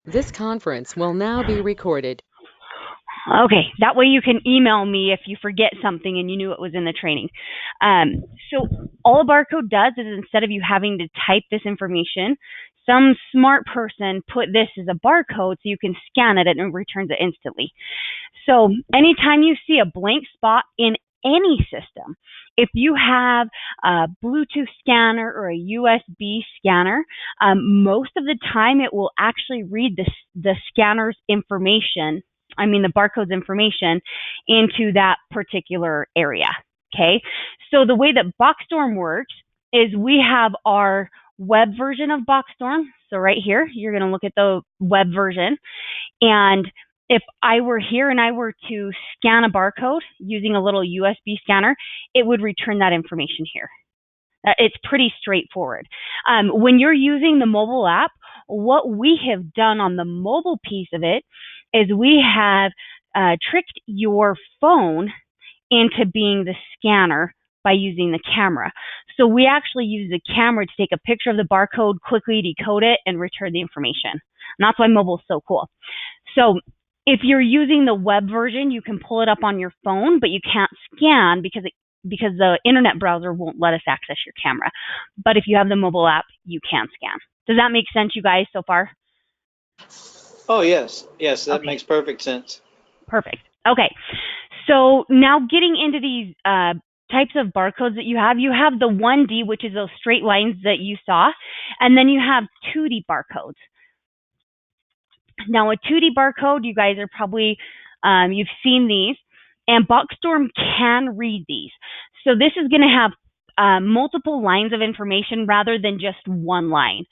This conference will now be recorded. Okay, that way you can email me if you forget something and you knew it was in the training. So all a barcode does is instead of you having to type this information, some smart person put this as a barcode so you can scan it and it returns it instantly. So anytime you see a blank spot in any system, if you have a Bluetooth scanner or a USB scanner, most of the time it will actually read the scanner's information, the barcode's information, into that particular area. Okay, so the way that Boxstorm works is we have our web version of Boxstorm. So right here, you're going to look at the web version. And if I were here and I were to scan a barcode using a little USB scanner, it would return that information here. It's pretty straightforward. When you're using the mobile app, what we have done on the mobile piece of it is we have tricked your phone into being the scanner by using the camera. So we actually use the camera to take a picture of the barcode, quickly decode it, and return the information. And that's why mobile is so cool. So if you're using the web version, you can pull it up on your phone, but you can't scan because the internet browser won't let us access your camera. But if you have the mobile app, you can scan. Does that make sense, you guys, so far? Oh, yes. Yes, that Okay, makes perfect sense. perfect. Okay, so now getting into these types of barcodes that you have the 1D, which is those straight lines that you saw, and then you have 2D barcodes. Now, a 2D barcode, you guys are probably, you've seen these, and Boxstorm can read these. So this is going to have multiple lines of information rather than just one line.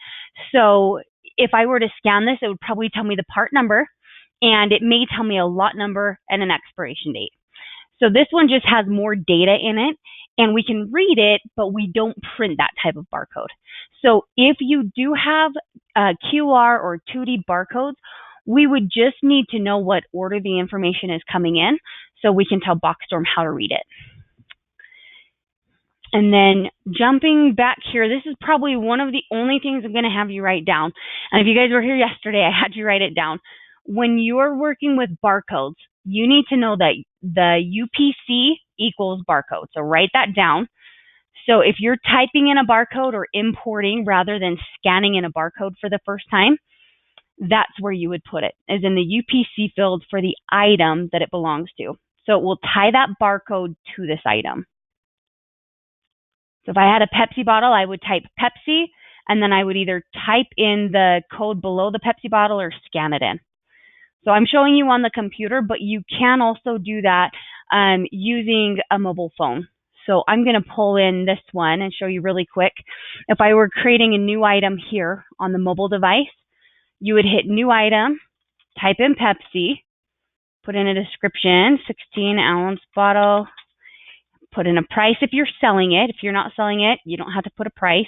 So if I were to scan this, it would probably tell me the part number, and it may tell me a lot number and an expiration date. So this one just has more data in it, and we can read it, but we don't print that type of barcode. So if you do have QR or 2D barcodes, we would just need to know what order the information is coming in so we can tell Boxstorm how to read it. And then jumping back here, this is probably one of the only things I'm going to have you write down. And if you guys were here yesterday, I had you write it down. When you're working with barcodes, you need to know that the UPC equals barcode. So write that down. So if you're typing in a barcode or importing rather than scanning in a barcode for the first time, that's where you would put it, is in the UPC field for the item that it belongs to. So it will tie that barcode to this item. So if I had a Pepsi bottle, I would type Pepsi, and then I would either type in the code below the Pepsi bottle or scan it in. So I'm showing you on the computer, but you can also do that using a mobile phone. So I'm going to pull in this one and show you really quick. If I were creating a new item here on the mobile device, you would hit new item, type in Pepsi, put in a description, 16-ounce bottle, put in a price if you're selling it. If you're not selling it, you don't have to put a price.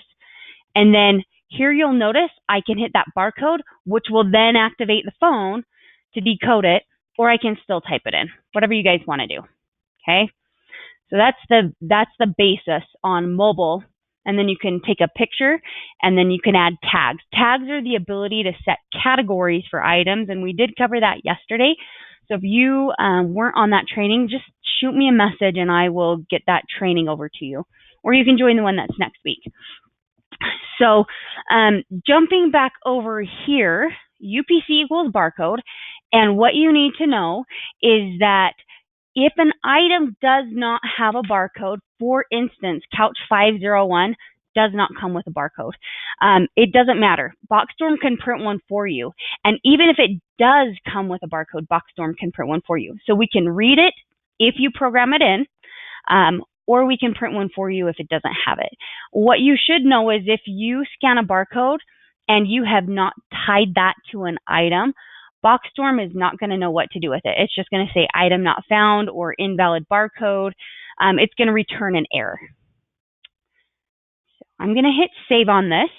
And then here you'll notice I can hit that barcode, which will then activate the phone to decode it, or I can still type it in, whatever you guys want to do. Okay, so that's the basis on mobile. And then you can take a picture, and then you can add tags. Tags are the ability to set categories for items, and we did cover that yesterday. So if you weren't on that training, just shoot me a message, and I will get that training over to you. Or you can join the one that's next week. So jumping back over here, UPC equals barcode. And what you need to know is that if an item does not have a barcode, for instance, Couch 501 does not come with a barcode. It doesn't matter. Boxstorm can print one for you. And even if it does come with a barcode, Boxstorm can print one for you. So we can read it if you program it in, or we can print one for you if it doesn't have it. What you should know is if you scan a barcode and you have not tied that to an item, Boxstorm is not going to know what to do with it. It's just going to say item not found or invalid barcode. It's going to return an error. So I'm going to hit save on this.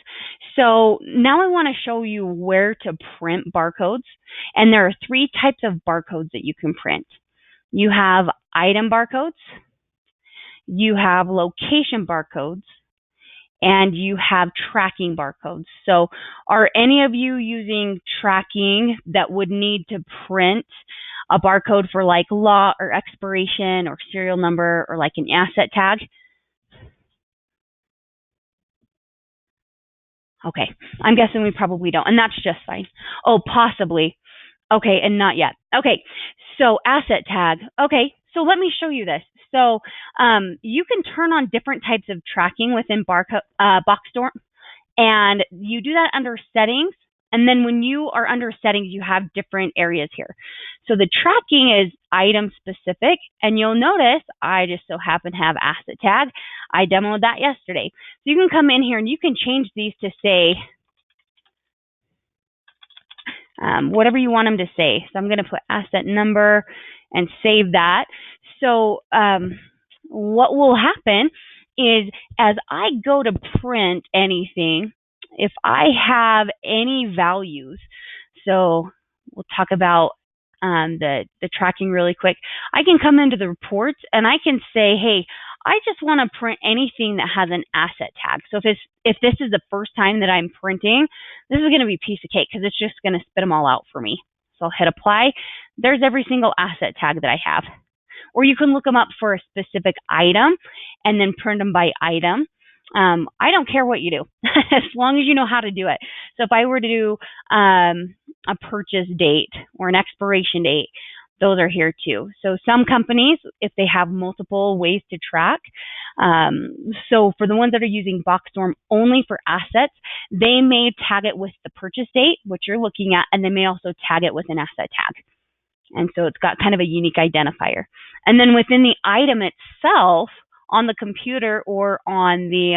So now I want to show you where to print barcodes. And there are 3 types of barcodes that you can print. You have item barcodes, you have location barcodes, and you have tracking barcodes. So are any of you using tracking that would need to print a barcode for like lot or expiration or serial number or like an asset tag? Okay, I'm guessing we probably don't, and that's just fine. Oh, possibly. Okay, and not yet. Okay, so asset tag. Okay, so let me show you this. So you can turn on different types of tracking within Boxstorm, and you do that under settings. And then when you are under settings, you have different areas here. So the tracking is item specific, and you'll notice I just so happen to have asset tag. I demoed that yesterday. So you can come in here and you can change these to say whatever you want them to say. So I'm going to put asset number and save that. So what will happen is as I go to print anything, if I have any values, so we'll talk about the tracking really quick. I can come into the reports and I can say, hey, I just want to print anything that has an asset tag. So if this is the first time that I'm printing, this is going to be a piece of cake because it's just going to spit them all out for me. So I'll hit apply. There's every single asset tag that I have. Or you can look them up for a specific item and then print them by item. I don't care what you do, as long as you know how to do it. So if I were to do a purchase date or an expiration date, those are here too. So some companies, if they have multiple ways to track, so for the ones that are using Boxstorm only for assets, they may tag it with the purchase date, which you're looking at, and they may also tag it with an asset tag. And so it's got kind of a unique identifier. And then within the item itself, on the computer or on the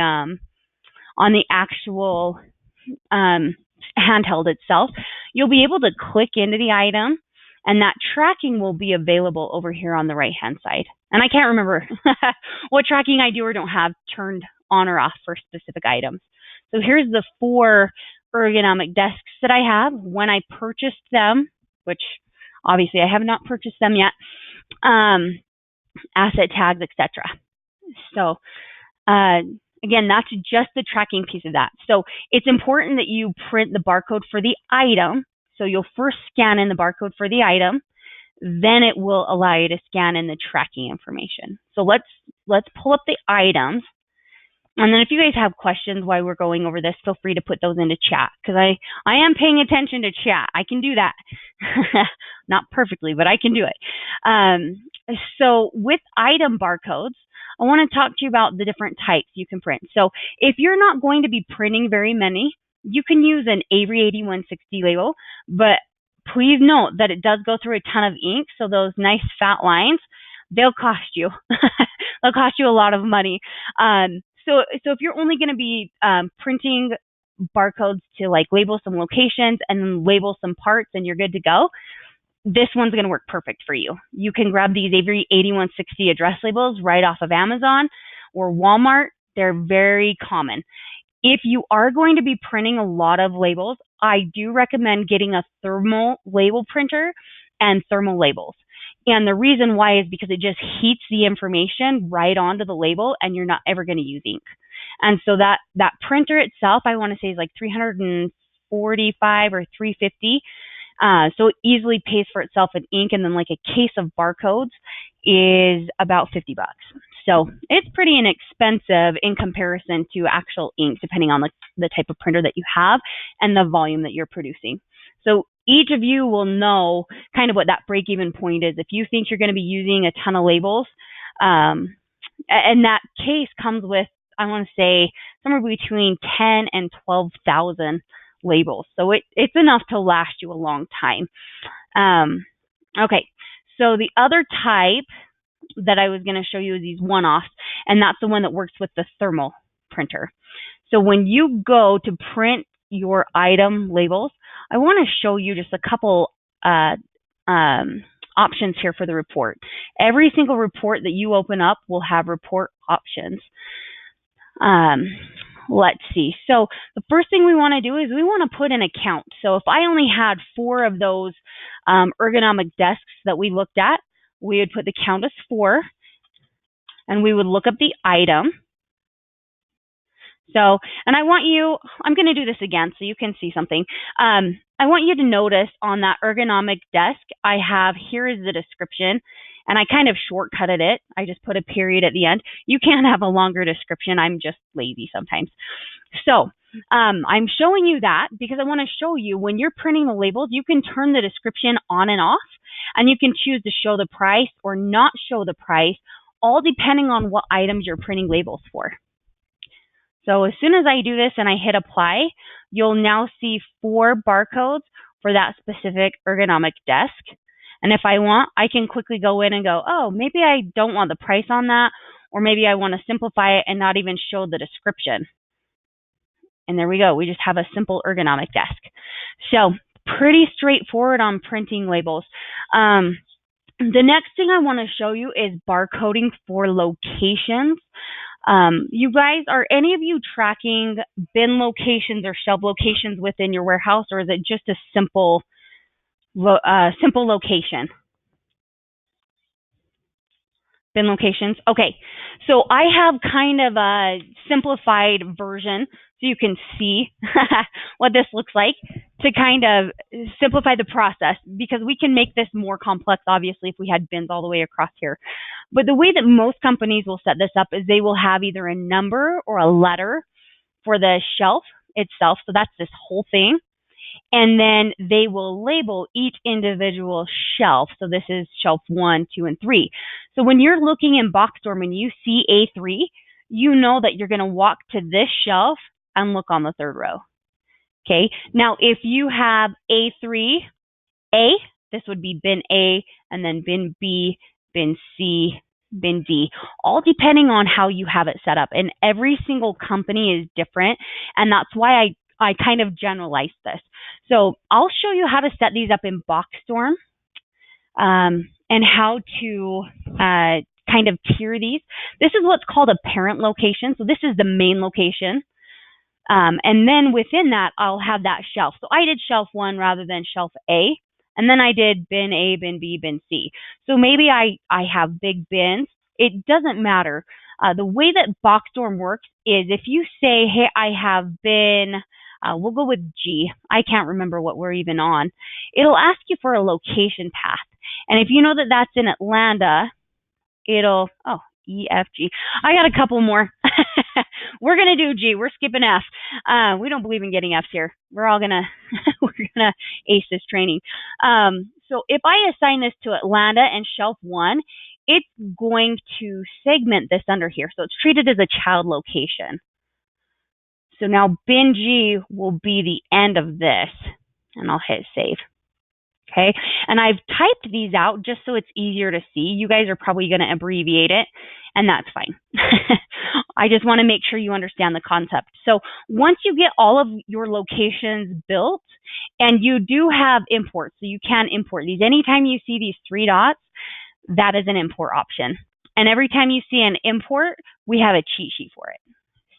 actual handheld itself, you'll be able to click into the item, and that tracking will be available over here on the right-hand side. And I can't remember what tracking I do or don't have turned on or off for specific items. So here's the 4 ergonomic desks that I have. When I purchased them, which obviously I have not purchased them yet, asset tags, etc. So again, that's just the tracking piece of that. So it's important that you print the barcode for the item. So you'll first scan in the barcode for the item, then it will allow you to scan in the tracking information. So let's pull up the items. And then if you guys have questions while we're going over this, feel free to put those into chat, because I am paying attention to chat. I can do that. Not perfectly, but I can do it. So with item barcodes, I want to talk to you about the different types you can print. So if you're not going to be printing very many, you can use an Avery 8160 label, but please note that it does go through a ton of ink. So those nice fat lines, they'll cost you. They'll cost you a lot of money. So if you're only going to be printing barcodes to like label some locations and then label some parts and you're good to go, this one's going to work perfect for you. You can grab these Avery 8160 address labels right off of Amazon or Walmart. They're very common. If you are going to be printing a lot of labels, I do recommend getting a thermal label printer and thermal labels. And the reason why is because it just heats the information right onto the label and you're not ever going to use ink. And so that printer itself, I want to say is like $345 or $350. So it easily pays for itself in ink, and then like a case of barcodes is about $50. So it's pretty inexpensive in comparison to actual ink, depending on the type of printer that you have and the volume that you're producing. So each of you will know kind of what that break-even point is. If you think you're going to be using a ton of labels, and that case comes with, I want to say, somewhere between 10 and 12,000 labels. So it's enough to last you a long time. Okay, so the other type that I was going to show you is these one-offs, and that's the one that works with the thermal printer. So when you go to print your item labels, I want to show you just a couple options here for the report. Every single report that you open up will have report options. Let's see. So the first thing we want to do is we want to put in a count. So if I only had 4 of those ergonomic desks that we looked at, we would put the count as 4, and we would look up the item. So, and I want you, I'm going to do this again so you can see something. I want you to notice on that ergonomic desk, I have, here is the description, and I kind of shortcutted it. I just put a period at the end. You can have a longer description. I'm just lazy sometimes. So I'm showing you that because I want to show you when you're printing the labels, you can turn the description on and off, and you can choose to show the price or not show the price, all depending on what items you're printing labels for. So as soon as I do this and I hit apply, you'll now see 4 barcodes for that specific ergonomic desk. And if I want, I can quickly go in and go, oh, maybe I don't want the price on that, or maybe I want to simplify it and not even show the description. And there we go. We just have a simple ergonomic desk. So pretty straightforward on printing labels. The next thing I want to show you is barcoding for locations. You guys, are any of you tracking bin locations or shelf locations within your warehouse, or is it just a simple location? Bin locations. Okay, so I have kind of a simplified version so you can see what this looks like to kind of simplify the process, because we can make this more complex, obviously, if we had bins all the way across here. But the way that most companies will set this up is they will have either a number or a letter for the shelf itself. So that's this whole thing. And then they will label each individual shelf. So this is shelf 1, 2, and 3. So when you're looking in Boxstorm and you see A3, you know that you're going to walk to this shelf and look on the 3rd row. Okay. Now, if you have A3A, this would be bin A, and then bin B, bin C, bin D, all depending on how you have it set up. And every single company is different. And that's why I kind of generalized this. So I'll show you how to set these up in Boxstorm and how to kind of tier these. This is what's called a parent location. So this is the main location. And then within that, I'll have that shelf. So I did shelf 1 rather than shelf A. And then I did bin A, bin B, bin C. So maybe I have big bins. It doesn't matter. The way that Boxstorm works is if you say, hey, I have bin, we'll go with G. I can't remember what we're even on. It'll ask you for a location path. And if you know that that's in Atlanta, it'll, oh, E, F, G. I got a couple more. We're going to do G. We're skipping F. We don't believe in getting Fs here. We're all going to, we're going to ace this training. So if I assign this to Atlanta and shelf 1, it's going to segment this under here. So it's treated as a child location. So now bin G will be the end of this, and I'll hit save. Okay, and I've typed these out just so it's easier to see. You guys are probably going to abbreviate it, and that's fine. I just want to make sure you understand the concept. So once you get all of your locations built, and you do have imports, so you can import these. Anytime you see these 3 dots, that is an import option. And every time you see an import, we have a cheat sheet for it.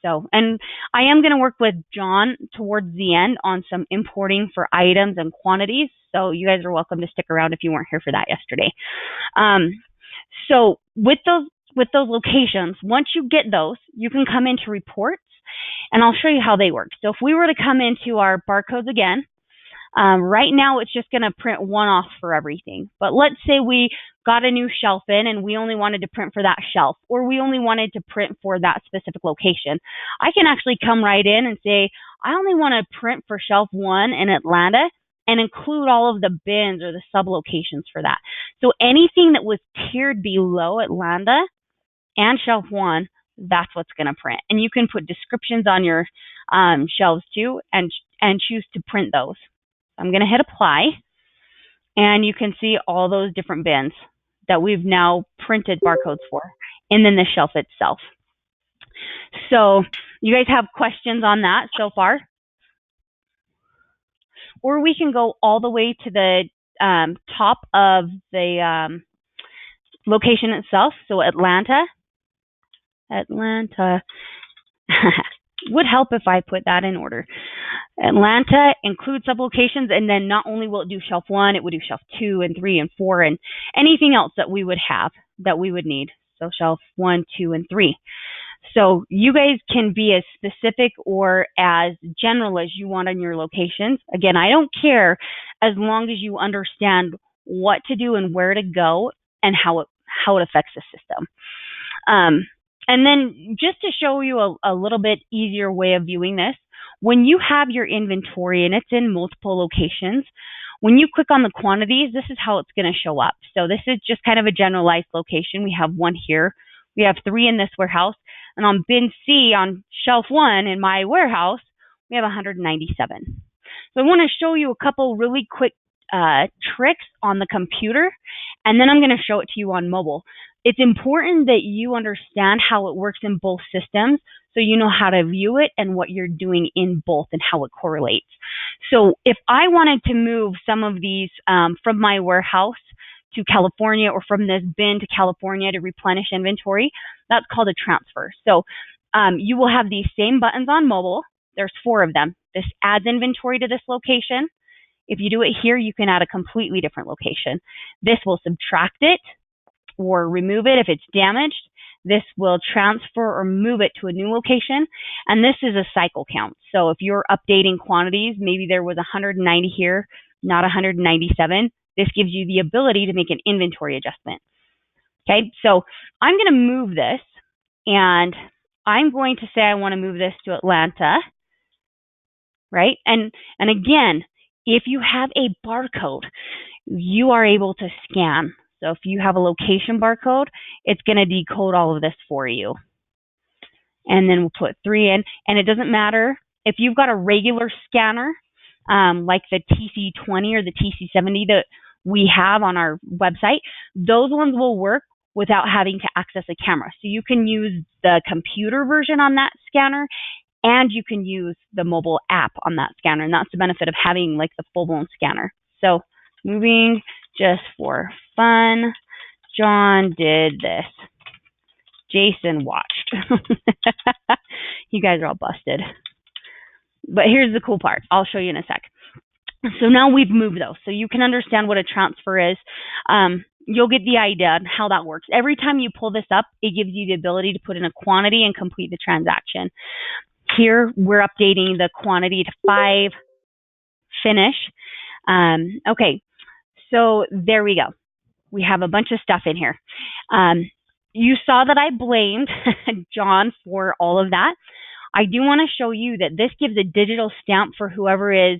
So, and I am going to work with John towards the end on some importing for items and quantities. So you guys are welcome to stick around if you weren't here for that yesterday. So with those locations, once you get those, you can come into reports, and I'll show you how they work. So if we were to come into our barcodes again, right now it's just going to print one off for everything. But let's say we got a new shelf in and we only wanted to print for that shelf, or we only wanted to print for that specific location. I can actually come right in and say, I only want to print for shelf 1 in Atlanta and include all of the bins or the sub-locations for that. So anything that was tiered below Atlanta and shelf 1, that's what's going to print. And you can put descriptions on your shelves too and choose to print those. I'm going to hit apply, and you can see all those different bins that we've now printed barcodes for, and then the shelf itself. So you guys have questions on that so far? Or we can go all the way to the top of the location itself. So Atlanta. Would help if I put that in order. Atlanta includes sublocations, and then not only will it do shelf 1, it would do shelf 2 and 3 and 4 and anything else that we would have that we would need. So shelf 1, 2, and 3. So you guys can be as specific or as general as you want on your locations. Again, I don't care as long as you understand what to do and where to go and how it affects the system. And then just to show you a little bit easier way of viewing this, when you have your inventory and it's in multiple locations, when you click on the quantities, this is how it's going to show up. So this is just kind of a generalized location. We have one here. We have 3 in this warehouse. And on bin C, on shelf 1 in my warehouse, we have 197. So I want to show you a couple really quick tricks on the computer, and then I'm going to show it to you on mobile. It's important that you understand how it works in both systems so you know how to view it and what you're doing in both and how it correlates. So if I wanted to move some of these from my warehouse to California or from this bin to California to replenish inventory, that's called a transfer. So you will have these same buttons on mobile. There's 4 of them. This adds inventory to this location. If you do it here, you can add a completely different location. This will subtract it or remove it if it's damaged. This will transfer or move it to a new location. And this is a cycle count. So if you're updating quantities, maybe there was 190 here, not 197. This gives you the ability to make an inventory adjustment. Okay, so I'm going to move this, and I'm going to say I want to move this to Atlanta, right? And again, if you have a barcode, you are able to scan. So if you have a location barcode, it's going to decode all of this for you. And then we'll put 3 in, and it doesn't matter if you've got a regular scanner, like the TC20 or the TC70 that we have on our website, those ones will work without having to access a camera. So you can use the computer version on that scanner, and you can use the mobile app on that scanner. And that's the benefit of having like the full-blown scanner. So moving just for fun, John did this. Jason watched. You guys are all busted. But here's the cool part. I'll show you in a sec. So now we've moved those. So you can understand what a transfer is. You'll get the idea on how that works. Every time you pull this up, it gives you the ability to put in a quantity and complete the transaction. Here, we're updating the quantity to 5, finish. Okay, so there we go. We have a bunch of stuff in here. You saw that I blamed John for all of that. I do want to show you that this gives a digital stamp for whoever is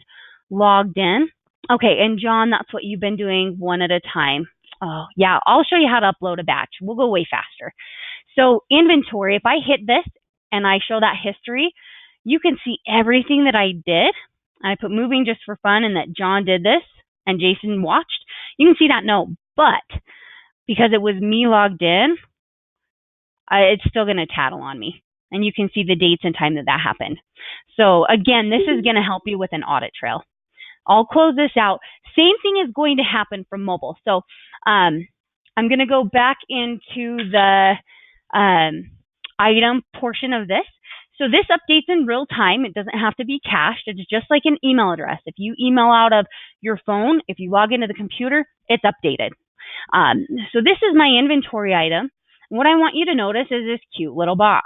logged in. Okay, and John, that's what you've been doing one at a time. Oh, yeah, I'll show you how to upload a batch. We'll go way faster. So inventory, if I hit this and I show that history, you can see everything that I did. I put moving just for fun and that John did this and Jason watched. You can see that note, but because it was me logged in, it's still going to tattle on me. And you can see the dates and time that that happened. So again, this is going to help you with an audit trail. I'll close this out. Same thing is going to happen from mobile. So I'm going to go back into the item portion of this. So this updates in real time. It doesn't have to be cached. It's just like an email address. If you email out of your phone, if you log into the computer, it's updated. So this is my inventory item. What I want you to notice is this cute little box.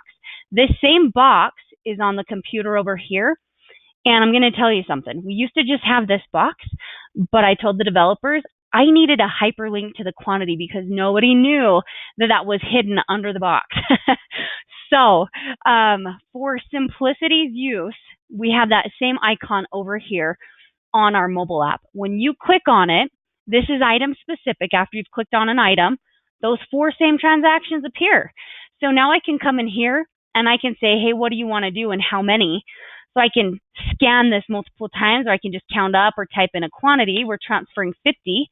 This same box is on the computer over here. And I'm going to tell you something. We used to just have this box, but I told the developers I needed a hyperlink to the quantity because nobody knew that that was hidden under the box. So for simplicity's use, we have that same icon over here on our mobile app. When you click on it, this is item specific. After you've clicked on an item, those 4 same transactions appear. So now I can come in here and I can say, hey, what do you want to do and how many? So I can scan this multiple times, or I can just count up or type in a quantity. We're transferring 50.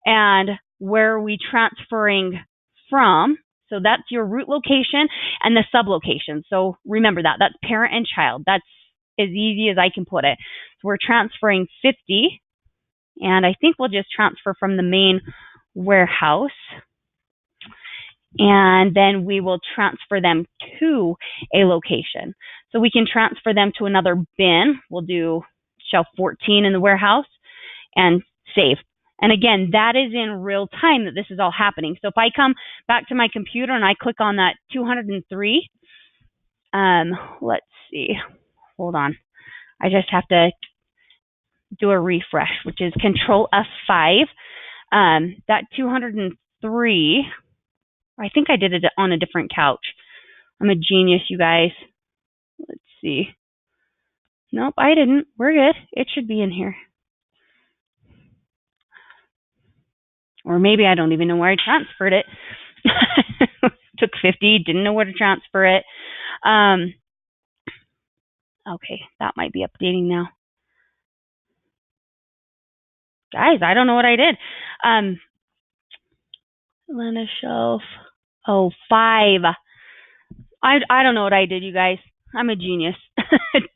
And where are we transferring from? So that's your root location and the sublocation. So remember that. That's parent and child. That's as easy as I can put it. So we're transferring 50. And I think we'll just transfer from the main warehouse. And then we will transfer them to a location. So we can transfer them to another bin. We'll do shelf 14 in the warehouse and save. And again, that is in real time that this is all happening. So if I come back to my computer and I click on that 203, Let's see. Hold on. I just have to do a refresh, which is Control F5. That 203, I think I did it on a different couch. I'm a genius, you guys. Let's see. Nope, I didn't. We're good. It should be in here. Or maybe I don't even know where I transferred it. Took 50, didn't know where to transfer it. Okay, that might be updating now. Guys, I don't know what I did. Atlanta shelf. Oh, 5. I don't know what I did, you guys. I'm a genius.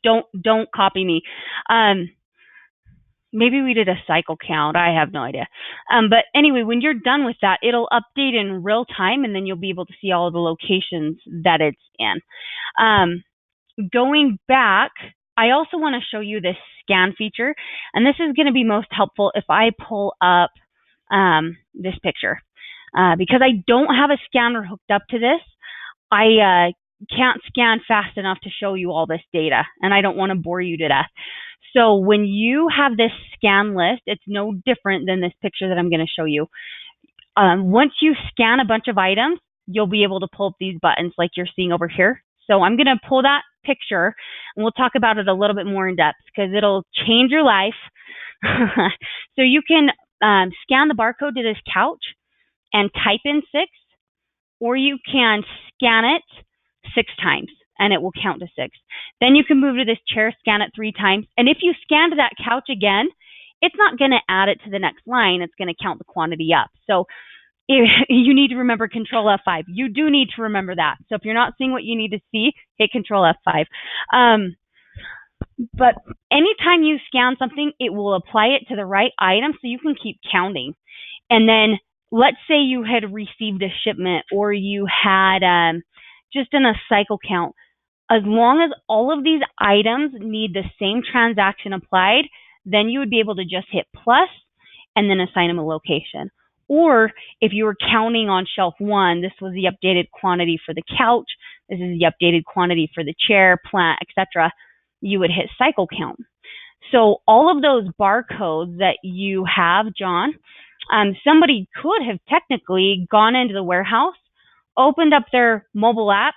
Don't copy me. Maybe we did a cycle count. I have no idea. But anyway, when you're done with that, it'll update in real time, and then you'll be able to see all of the locations that it's in. Going back, I also want to show you this scan feature, and this is going to be most helpful if I pull up this picture. Because I don't have a scanner hooked up to this, I can't scan fast enough to show you all this data, and I don't want to bore you to death. So when you have this scan list, it's no different than this picture that I'm going to show you. Once you scan a bunch of items, you'll be able to pull up these buttons like you're seeing over here. So I'm going to pull that picture, and we'll talk about it a little bit more in depth because it'll change your life. So you can scan the barcode to this couch and type in 6, or you can scan it 6 times and it will count to 6. Then you can move to this chair, scan it 3 times. And if you scanned that couch again, it's not going to add it to the next line. It's going to count the quantity up. So you need to remember Control F5. You do need to remember that. So if you're not seeing what you need to see, hit Control F5. But anytime you scan something, it will apply it to the right item so you can keep counting. And then let's say you had received a shipment or you had just in a cycle count. As long as all of these items need the same transaction applied, then you would be able to just hit plus and then assign them a location. Or if you were counting on shelf 1, this was the updated quantity for the couch, this is the updated quantity for the chair, plant, etc., you would hit cycle count. So all of those barcodes that you have, John, somebody could have technically gone into the warehouse, opened up their mobile app,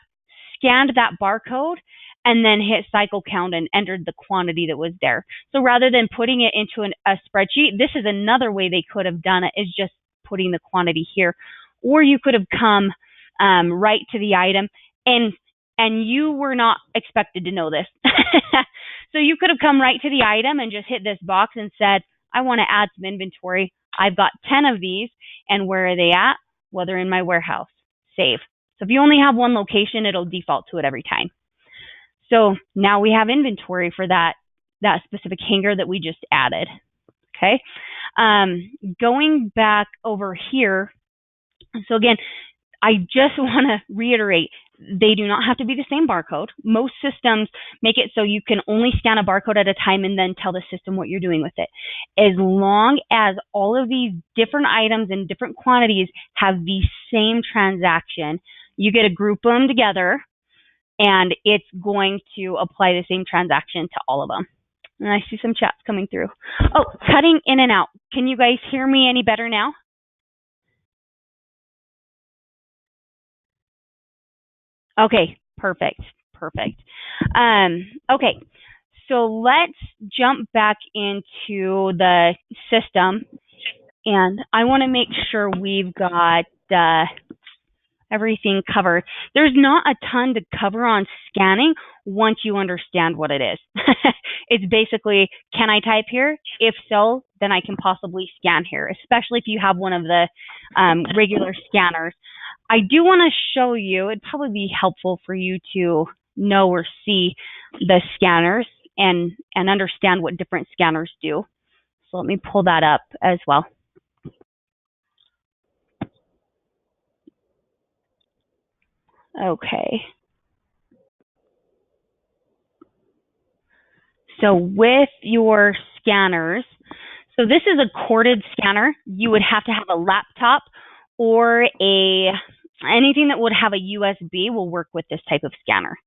scanned that barcode, and then hit cycle count and entered the quantity that was there. So rather than putting it into a spreadsheet, this is another way they could have done it, is just putting the quantity here. Or you could have come right to the item, and you were not expected to know this. So you could have come right to the item and just hit this box and said, I want to add some inventory. I've got 10 of these, and where are they at? Well, they're in my warehouse. Save. So if you only have one location, it'll default to it every time. So now we have inventory for that specific hanger that we just added. Okay. Going back over here. So again, I just want to reiterate, they do not have to be the same barcode. Most systems make it so you can only scan a barcode at a time and then tell the system what you're doing with it. As long as all of these different items and different quantities have the same transaction, you get to group them together and it's going to apply the same transaction to all of them. And I see some chats coming through. Oh, cutting in and out. Can you guys hear me any better now? Okay, perfect. Okay, so let's jump back into the system, and I want to make sure we've got everything covered. There's not a ton to cover on scanning once you understand what it is. It's basically, can I type here? If so, then I can possibly scan here, especially if you have one of the regular scanners. I do want to show you, it'd probably be helpful for you to know or see the scanners and understand what different scanners do. So let me pull that up as well. Okay. So with your scanners, so this is a corded scanner. You would have to have a laptop or anything that would have a USB will work with this type of scanner.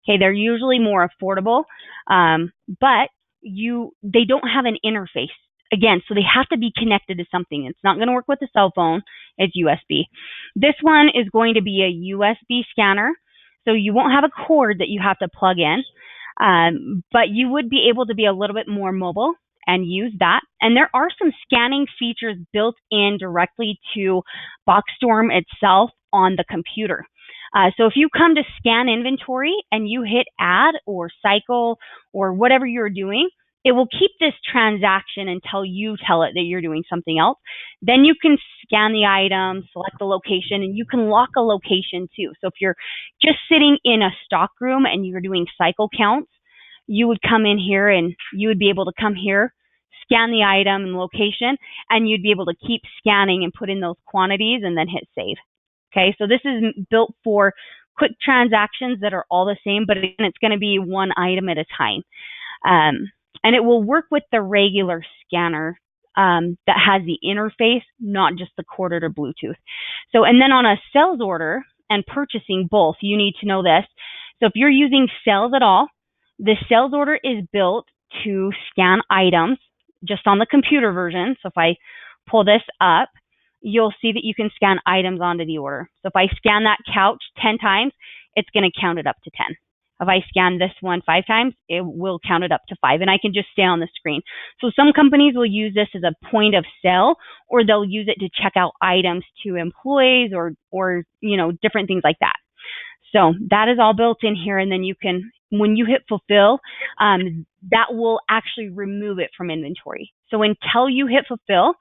Okay, they're usually more affordable, but they don't have an interface. Again, so they have to be connected to something. It's not going to work with a cell phone. It's USB. This one is going to be a USB scanner, so you won't have a cord that you have to plug in, but you would be able to be a little bit more mobile and use that. And there are some scanning features built in directly to Boxstorm itself on the computer. So if you come to scan inventory and you hit add or cycle or whatever you're doing, it will keep this transaction until you tell it that you're doing something else. Then you can scan the item, select the location, and you can lock a location too. So if you're just sitting in a stock room and you're doing cycle counts, you would come in here and you would be able to come here, scan the item and location, and you'd be able to keep scanning and put in those quantities and then hit save. Okay, so this is built for quick transactions that are all the same, but again, it's going to be one item at a time. And it will work with the regular scanner that has the interface, not just the corded or Bluetooth. So, and then on a sales order and purchasing both, you need to know this. So if you're using sales at all, the sales order is built to scan items just on the computer version. So if I pull this up, you'll see that you can scan items onto the order. So if I scan that couch 10 times, it's going to count it up to 10. If I scan this one 5 times, it will count it up to 5, and I can just stay on the screen. So some companies will use this as a point of sale, or they'll use it to check out items to employees or different things like that. So that is all built in here, and then you can, when you hit fulfill, that will actually remove it from inventory. So until you hit fulfill,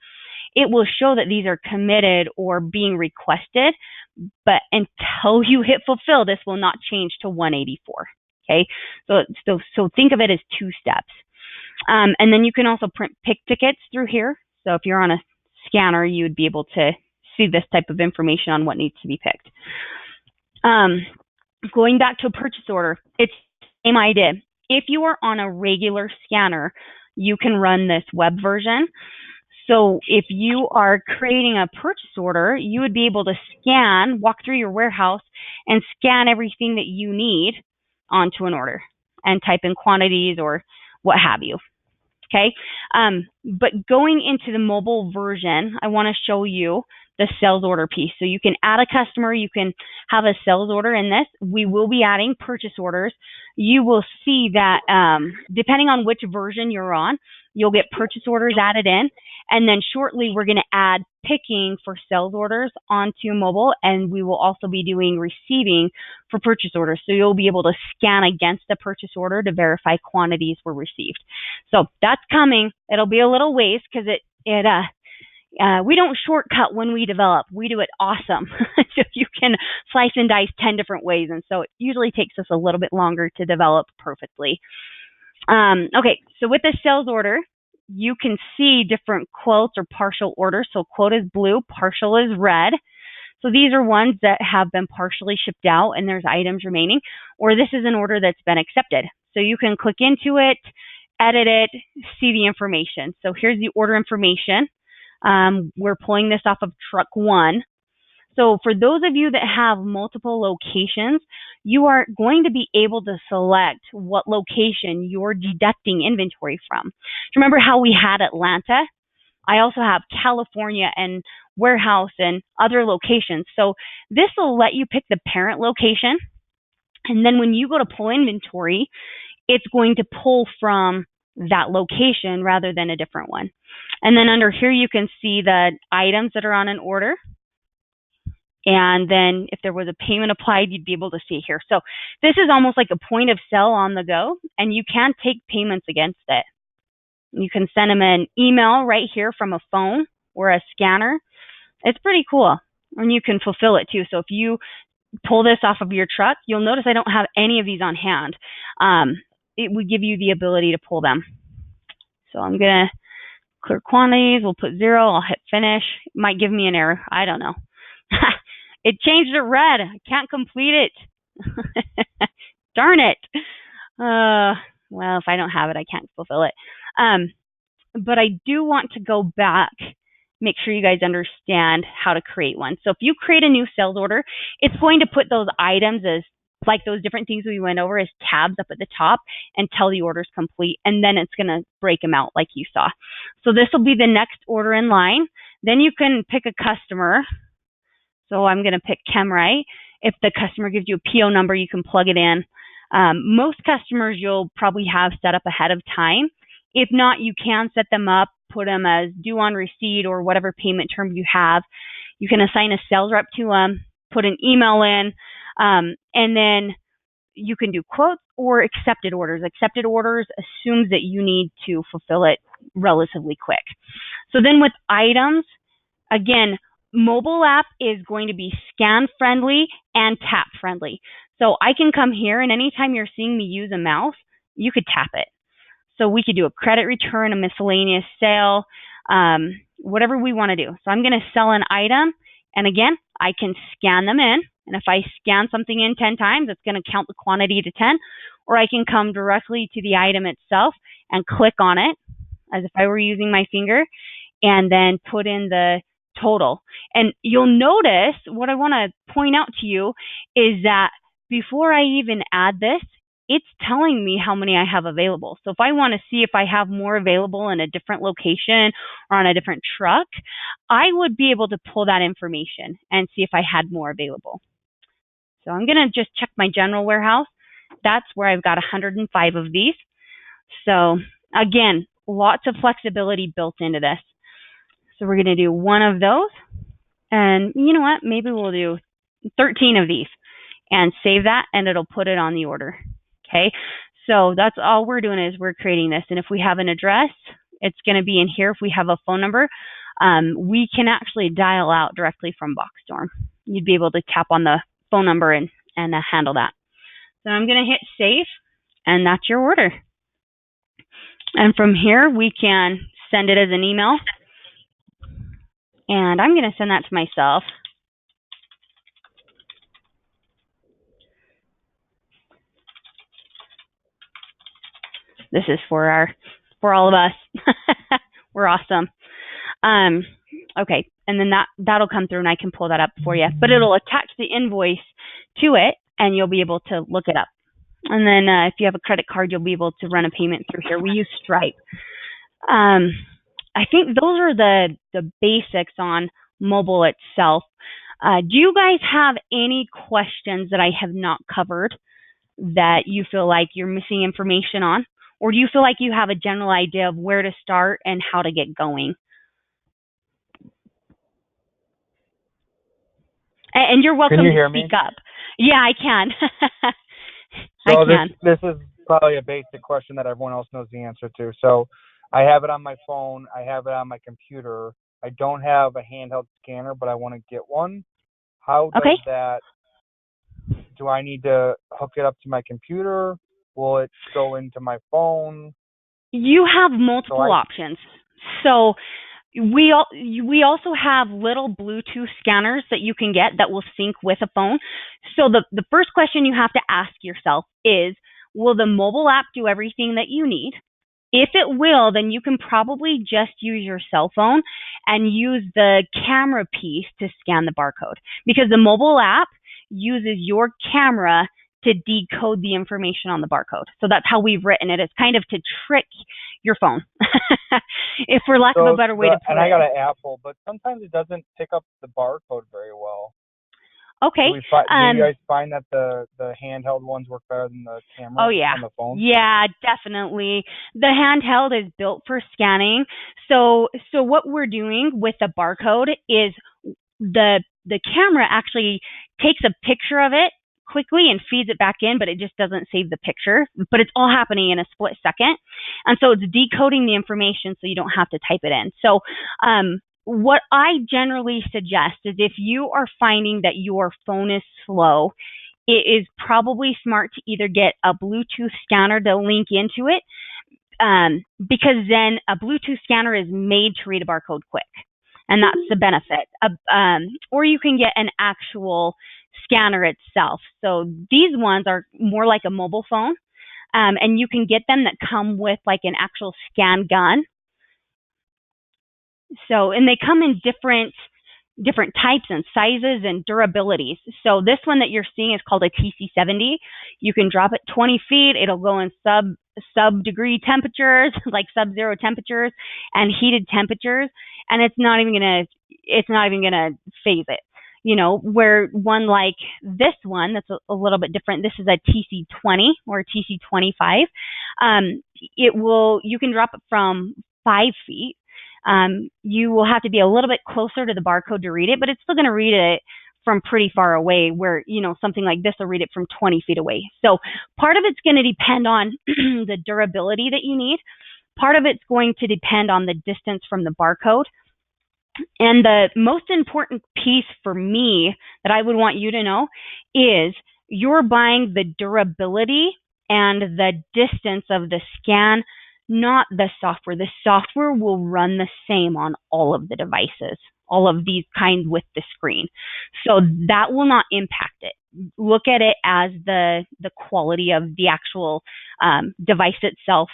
it will show that these are committed or being requested, but until you hit fulfill, this will not change to 184. Okay, so think of it as 2 steps. And then you can also pick tickets through here. So if you're on a scanner, you would be able to see this type of information on what needs to be picked. Going back to a purchase order, it's the same idea. If you are on a regular scanner, you can run this web version. So if you are creating a purchase order, you would be able to walk through your warehouse and scan everything that you need onto an order and type in quantities or what have you. Okay. But going into the mobile version, I want to show you the sales order piece. So you can add a customer, you can have a sales order in this. We will be adding purchase orders. You will see that depending on which version you're on, you'll get purchase orders added in. And then shortly, we're going to add picking for sales orders onto mobile, and we will also be doing receiving for purchase orders. So you'll be able to scan against the purchase order to verify quantities were received. So that's coming. It'll be a little ways because we don't shortcut when we develop. We do it awesome. So you can slice and dice 10 different ways, and so it usually takes us a little bit longer to develop perfectly. Okay, so with the sales order, you can see different quotes or partial orders. So quote is blue, partial is red. So these are ones that have been partially shipped out and there's items remaining, or this is an order that's been accepted. So you can click into it, edit it, see the information. So here's the order information. We're pulling this off of truck 1. So for those of you that have multiple locations, you are going to be able to select what location you're deducting inventory from. Remember how we had Atlanta? I also have California and warehouse and other locations. So this will let you pick the parent location. And then when you go to pull inventory, it's going to pull from that location rather than a different one. And then under here, you can see the items that are on an order. And then if there was a payment applied, you'd be able to see here. So this is almost like a point of sale on the go, and you can take payments against it. You can send them an email right here from a phone or a scanner. It's pretty cool. And you can fulfill it too. So if you pull this off of your truck, you'll notice I don't have any of these on hand. It would give you the ability to pull them. So I'm going to clear quantities. We'll put 0. I'll hit finish. It might give me an error. I don't know. It changed it red. I can't complete it. Darn it. Well, if I don't have it, I can't fulfill it. But I do want to go back, make sure you guys understand how to create one. So if you create a new sales order, it's going to put those items as like those different things we went over, as tabs up at the top until the order's complete, and then it's going to break them out like you saw. So this will be the next order in line. Then you can pick a customer. So I'm going to pick ChemRite. If the customer gives you a PO number, you can plug it in. Most customers you'll probably have set up ahead of time. If not, you can set them up, put them as due on receipt or whatever payment term you have. You can assign a sales rep to them, put an email in, and then you can do quotes or accepted orders. Accepted orders assumes that you need to fulfill it relatively quick. So then with items, again, mobile app is going to be scan friendly and tap friendly. So I can come here, and anytime you're seeing me use a mouse, you could tap it. So we could do a credit return, a miscellaneous sale, whatever we want to do. So I'm going to sell an item, and again, I can scan them in. And if I scan something in 10 times, it's going to count the quantity to 10. Or I can come directly to the item itself and click on it as if I were using my finger, and then put in the total. And you'll notice, what I want to point out to you is that before I even add this, it's telling me how many I have available. So if I want to see if I have more available in a different location or on a different truck, I would be able to pull that information and see if I had more available. So I'm going to just check my general warehouse. That's where I've got 105 of these. So again, lots of flexibility built into this. So we're going to do one of those. And you know what? Maybe we'll do 13 of these and save that, and it'll put it on the order. Okay. So that's all we're doing, is we're creating this. And if we have an address, it's going to be in here. If we have a phone number, we can actually dial out directly from BoxStorm. You'd be able to tap on the phone number and handle that. So I'm going to hit save, and that's your order. And from here, we can send it as an email. And I'm going to send that to myself. This is for all of us. We're awesome. Okay, and then that'll come through, and I can pull that up for you. But it'll attach the invoice to it, and you'll be able to look it up. And then if you have a credit card, you'll be able to run a payment through here. We use Stripe. I think those are the basics on mobile itself. Do you guys have any questions that I have not covered that you feel like you're missing information on? Or do you feel like you have a general idea of where to start and how to get going? And you're welcome to speak up. Yeah, I can. So I can. This is probably a basic question that everyone else knows the answer to. So I have it on my phone. I have it on my computer. I don't have a handheld scanner, but I want to get one. How does that, do I need to hook it up to my computer? Will it go into my phone? You have multiple options. So we also have little Bluetooth scanners that you can get that will sync with a phone. So the first question you have to ask yourself is, will the mobile app do everything that you need? If it will, then you can probably just use your cell phone and use the camera piece to scan the barcode, because the mobile app uses your camera to decode the information on the barcode. So that's how we've written it. It's kind of to trick your phone, if for lack of a better way to put it. And I got an Apple, but sometimes it doesn't pick up the barcode very well. Okay. Do you guys find that the handheld ones work better than the camera on the phone? Yeah, definitely. The handheld is built for scanning. So what we're doing with the barcode is the camera actually takes a picture of it quickly and feeds it back in, but it just doesn't save the picture. But it's all happening in a split second. And so it's decoding the information so you don't have to type it in. So what I generally suggest is, if you are finding that your phone is slow, it is probably smart to either get a Bluetooth scanner to link into it, because then a Bluetooth scanner is made to read a barcode quick. And that's the benefit. Or you can get an actual scanner itself. So these ones are more like a mobile phone, and you can get them that come with like an actual scan gun. So, and they come in different different types and sizes and durabilities. So this one that you're seeing is called a TC70. You can drop it 20 feet. It'll go in sub degree temperatures, like sub-zero temperatures and heated temperatures, and it's not even gonna phase it. You know, where one like this one that's a little bit different. This is a TC20 or a TC25. You can drop it from 5 feet. You will have to be a little bit closer to the barcode to read it, but it's still going to read it from pretty far away, where, you know, something like this will read it from 20 feet away. So part of it's going to depend on the durability that you need. Part of it's going to depend on the distance from the barcode. And the most important piece for me that I would want you to know is you're buying the durability and the distance of the scan, not the software. The software will run the same on all of the devices, all of these kinds with the screen. So that will not impact it. Look at it as the quality of the actual device itself.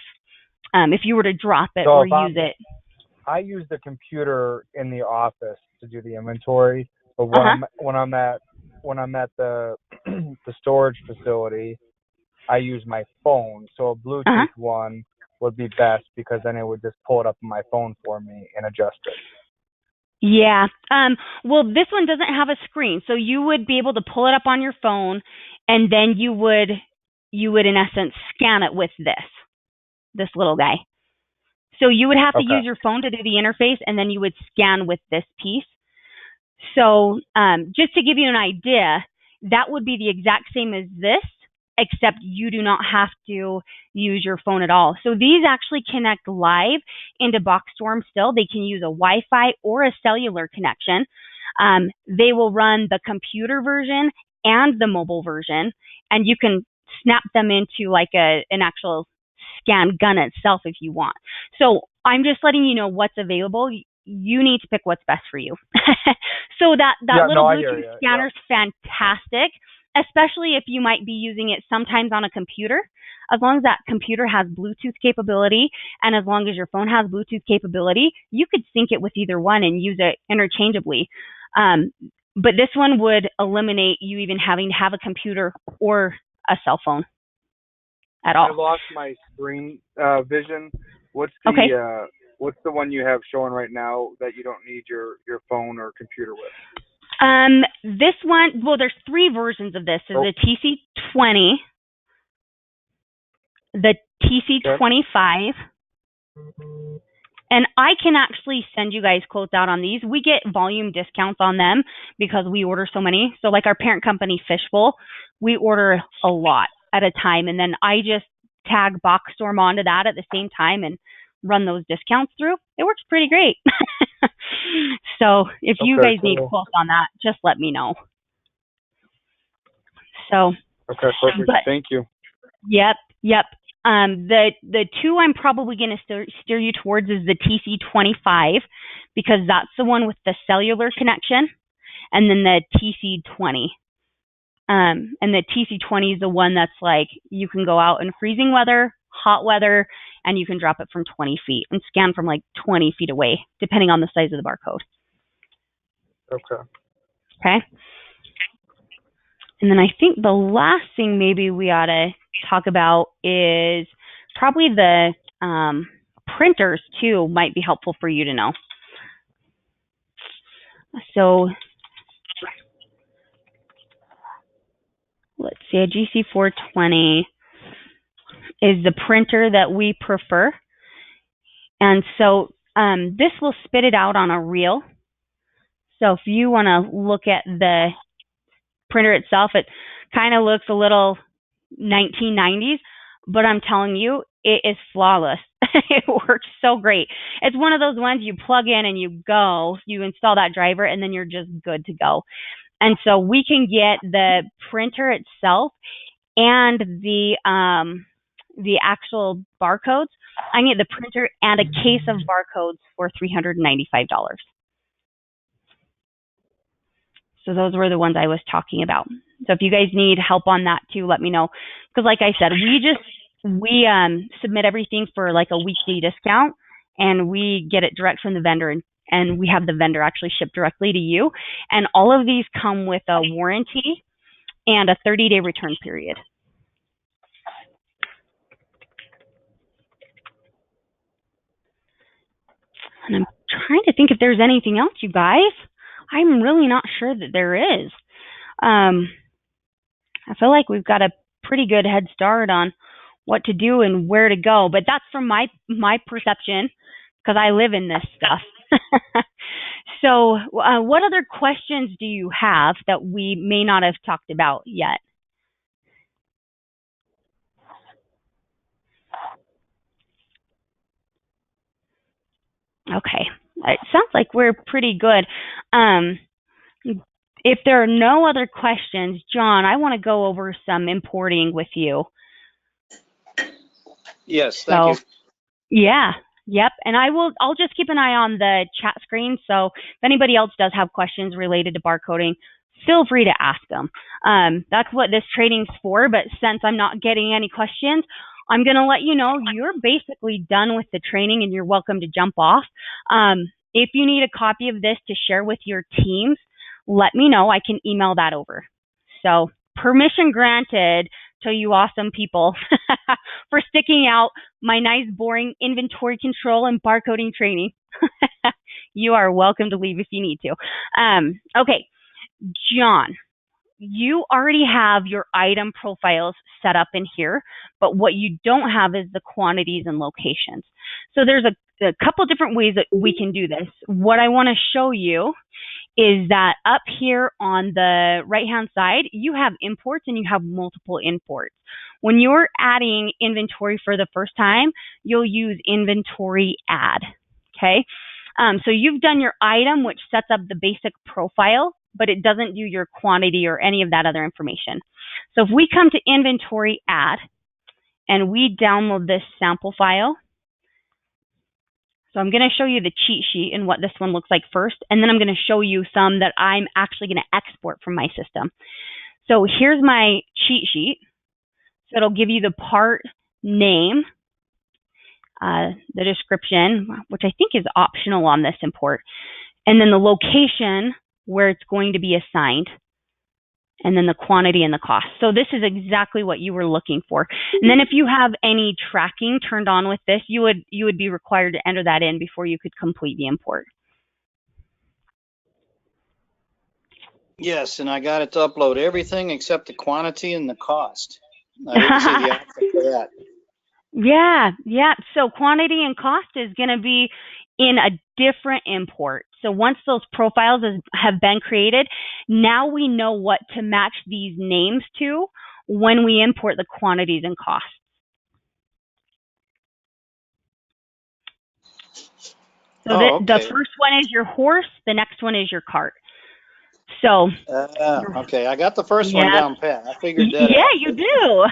If you were to drop it or use it. I use the computer in the office to do the inventory, but when I'm at the the storage facility, I use my phone. So a Bluetooth one would be best, because then it would just pull it up on my phone for me and adjust it. Yeah. Well, this one doesn't have a screen, so you would be able to pull it up on your phone, and then you would in essence scan it with this little guy. So you would have to use your phone to do the interface, and then you would scan with this piece. So just to give you an idea, that would be the exact same as this, except you do not have to use your phone at all. So these actually connect live into Boxstorm still. They can use a Wi-Fi or a cellular connection. They will run the computer version and the mobile version, and you can snap them into like an actual scan gun itself if you want. So I'm just letting you know what's available. You need to pick what's best for you. So that little Bluetooth scanner is fantastic, especially if you might be using it sometimes on a computer. As long as that computer has Bluetooth capability, and as long as your phone has Bluetooth capability, you could sync it with either one and use it interchangeably. But this one would eliminate you even having to have a computer or a cell phone at all. I lost my screen vision. What's the one you have showing right now that you don't need your phone or computer with? This one, well, there's 3 versions of this. There's the TC20, the TC25, and I can actually send you guys quotes out on these. We get volume discounts on them because we order so many. So like our parent company, Fishbowl, we order a lot at a time, and then I just tag Boxstorm onto that at the same time and run those discounts through. It works pretty great. So if you guys need quotes on that, just let me know. So okay, perfect. Thank you. Yep. The 2 I'm probably going to steer you towards is the TC25, because that's the one with the cellular connection, and then the TC20. And the TC20 is the one that's like you can go out in freezing weather, hot weather, and you can drop it from 20 feet and scan from like 20 feet away, depending on the size of the barcode. Okay. And then I think the last thing maybe we ought to talk about is probably the printers too, might be helpful for you to know. So let's see, a GC420 is the printer that we prefer. And so this will spit it out on a reel. So if you want to look at the printer itself, it kind of looks a little 1990s, but I'm telling you, it is flawless. It works so great. It's one of those ones you plug in and you go, you install that driver, and then you're just good to go. And so we can get the printer itself and the actual barcodes. I can get the printer and a case of barcodes for $395. So those were the ones I was talking about. So if you guys need help on that too, let me know. Because like I said, we submit everything for like a weekly discount, and we get it direct from the vendor and we have the vendor actually ship directly to you. And all of these come with a warranty and a 30-day return period. And I'm trying to think if there's anything else, you guys. I'm really not sure that there is. I feel like we've got a pretty good head start on what to do and where to go, but that's from my perception because I live in this stuff. So what other questions do you have that we may not have talked about yet? Okay, it sounds like we're pretty good. If there are no other questions, John, I want to go over some importing with you. Yes, thank you. Yeah, yep. And I'll just keep an eye on the chat screen. So if anybody else does have questions related to barcoding, feel free to ask them. That's what this training's for. But since I'm not getting any questions, I'm going to let you know you're basically done with the training and you're welcome to jump off. If you need a copy of this to share with your teams, let me know. I can email that over. So permission granted to you awesome people for sticking out my nice, boring inventory control and barcoding training. You are welcome to leave if you need to. Okay, John, you already have your item profiles set up in here, but what you don't have is the quantities and locations. So there's a couple different ways that we can do this. What I want to show you is that up here on the right-hand side, you have imports and you have multiple imports. When you're adding inventory for the first time, you'll use inventory add, okay? So you've done your item, which sets up the basic profile, but it doesn't do your quantity or any of that other information. So if we come to inventory add and we download this sample file, so I'm going to show you the cheat sheet and what this one looks like first, and then I'm going to show you some that I'm actually going to export from my system. So here's my cheat sheet. So it'll give you the part name, the description, which I think is optional on this import, and then the location where it's going to be assigned, and then the quantity and the cost. So this is exactly what you were looking for. And then if you have any tracking turned on with this, you would be required to enter that in before you could complete the import. Yes, and I got it to upload everything except the quantity and the cost. I didn't see the option for that. Yeah. So quantity and cost is going to be in a different import. So once those profiles have been created, now we know what to match these names to when we import the quantities and costs. So okay. The first one is your horse, the next one is your cart. So okay, I got the first one down pat. I figured that out. Yeah, you do.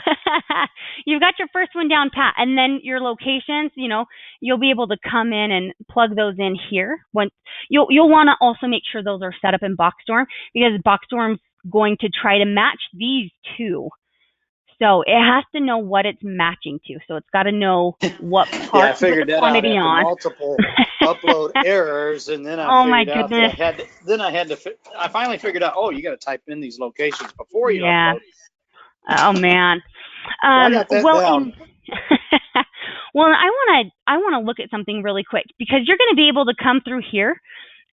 You've got your first one down pat, and then your locations, you'll be able to come in and plug those in here. Once you'll want to also make sure those are set up in Boxstorm, because Boxstorm's going to try to match these two. So it has to know what it's matching to. So it's got to know what part I figured that out after on. multiple upload errors, and then I figured out that I finally figured out, you got to type in these locations before you upload. Oh man. I got that down. Well, I want to look at something really quick, because you're going to be able to come through here,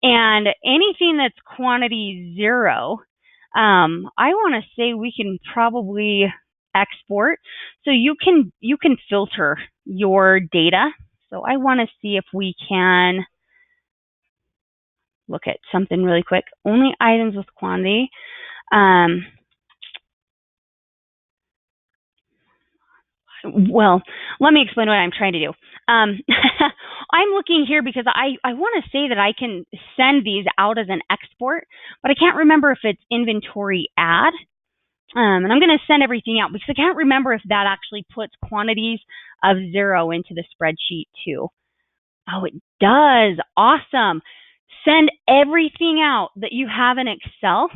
and anything that's quantity 0, I want to say we can probably export. So you can filter your data. So I want to see if we can look at something really quick. Only items with quantity. Well, let me explain what I'm trying to do. I'm looking here because I want to say that I can send these out as an export, but I can't remember if it's inventory add. And I'm going to send everything out because I can't remember if that actually puts quantities of 0 into the spreadsheet too. Oh, it does. Awesome. Send everything out that you have in Excel.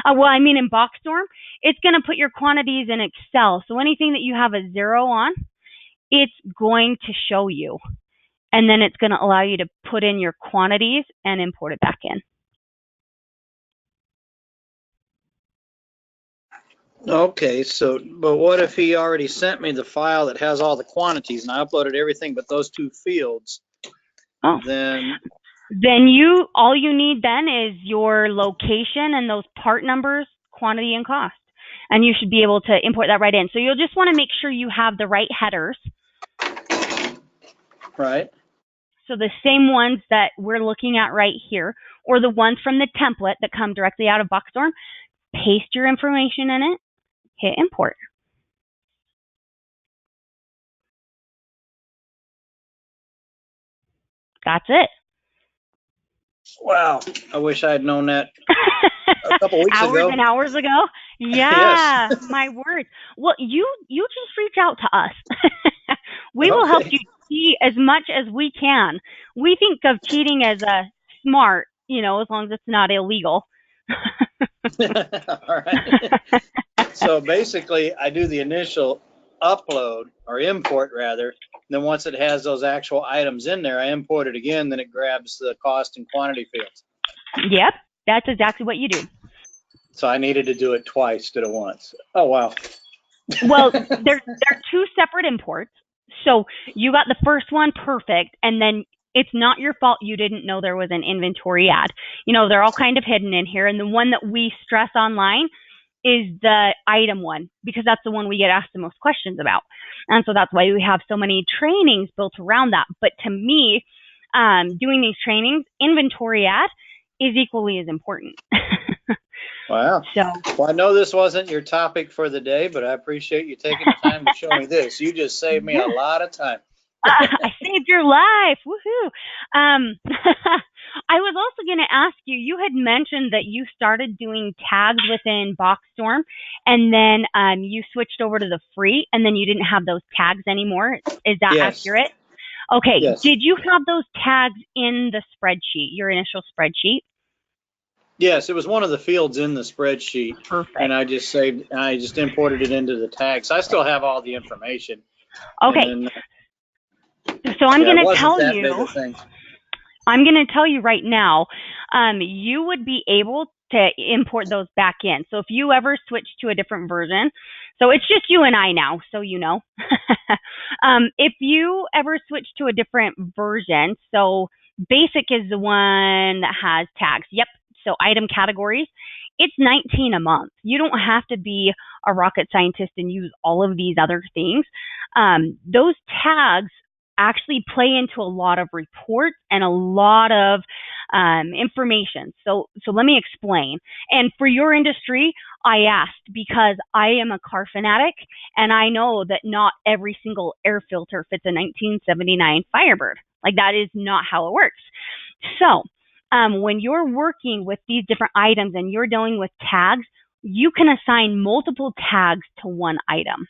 In Boxstorm, it's going to put your quantities in Excel. So anything that you have a 0 on, it's going to show you. and then it's going to allow you to put in your quantities and import it back in. Okay, so, but what if he already sent me the file that has all the quantities and I uploaded everything but those 2 fields? Oh. Then all you need then is your location and those part numbers, quantity and cost. And you should be able to import that right in. So you'll just want to make sure you have the right headers. Right. So the same ones that we're looking at right here, or the ones from the template that come directly out of Boxstorm, paste your information in it, hit import. That's it. Wow. I wish I had known that a couple weeks ago. Hours and hours ago? Yeah, yes. My word. Well, you just reach out to us. We will help you cheat as much as we can. We think of cheating as a smart, as long as it's not illegal. All right. So basically, I do the initial upload or import rather. Then once it has those actual items in there, I import it again. Then it grabs the cost and quantity fields. Yep, that's exactly what you do. So I needed to do it twice instead of once. Oh, wow. Well, they're 2 separate imports. So you got the first one perfect, and then it's not your fault you didn't know there was an inventory ad. They're all kind of hidden in here, and the one that we stress online is the item one, because that's the one we get asked the most questions about. And so that's why we have so many trainings built around that. But to me, doing these trainings, inventory ad is equally as important. Wow. So, well, I know this wasn't your topic for the day, but I appreciate you taking the time to show me this. You just saved me a lot of time. I saved your life. Woohoo. I was also going to ask you, you had mentioned that you started doing tags within Boxstorm, and then you switched over to the free, and then you didn't have those tags anymore. Is that accurate? Okay. Yes. Did you have those tags in the spreadsheet, your initial spreadsheet? Yes, it was one of the fields in the spreadsheet. Perfect. And I just imported it into the tags. I still have all the information. Okay. Then, so I'm going to tell you. I'm going to tell you right now, you would be able to import those back in. So if you ever switch to a different version, so it's just you and I now, so you know. If you ever switch to a different version, so basic is the one that has tags. Yep. So item categories, it's $19 a month. You don't have to be a rocket scientist and use all of these other things. Those tags actually play into a lot of reports and a lot of information. So let me explain. And for your industry, I asked because I am a car fanatic, and I know that not every single air filter fits a 1979 Firebird. Like, that is not how it works. So when you're working with these different items and you're dealing with tags, you can assign multiple tags to one item.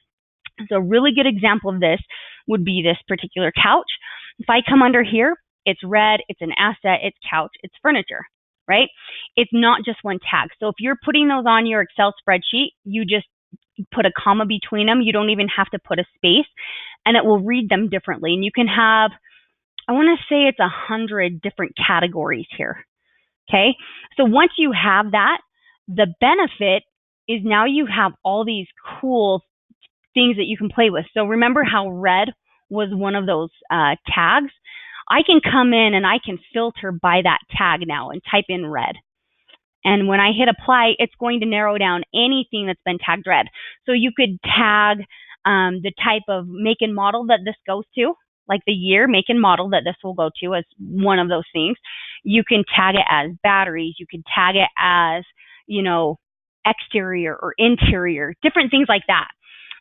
So a really good example of this would be this particular couch. If I come under here, it's red, it's an asset, it's couch, it's furniture, right? It's not just one tag. So if you're putting those on your Excel spreadsheet, you just put a comma between them. You don't even have to put a space, and it will read them differently. And you can have, I want to say it's 100 different categories here. Okay. So once you have that, the benefit is now you have all these cool things that you can play with. So remember how red was one of those tags? I can come in and I can filter by that tag now and type in red. And when I hit apply, it's going to narrow down anything that's been tagged red. So you could tag the type of make and model that this goes to, like the year, make and model that this will go to as one of those things. You can tag it as batteries. You can tag it as, exterior or interior, different things like that.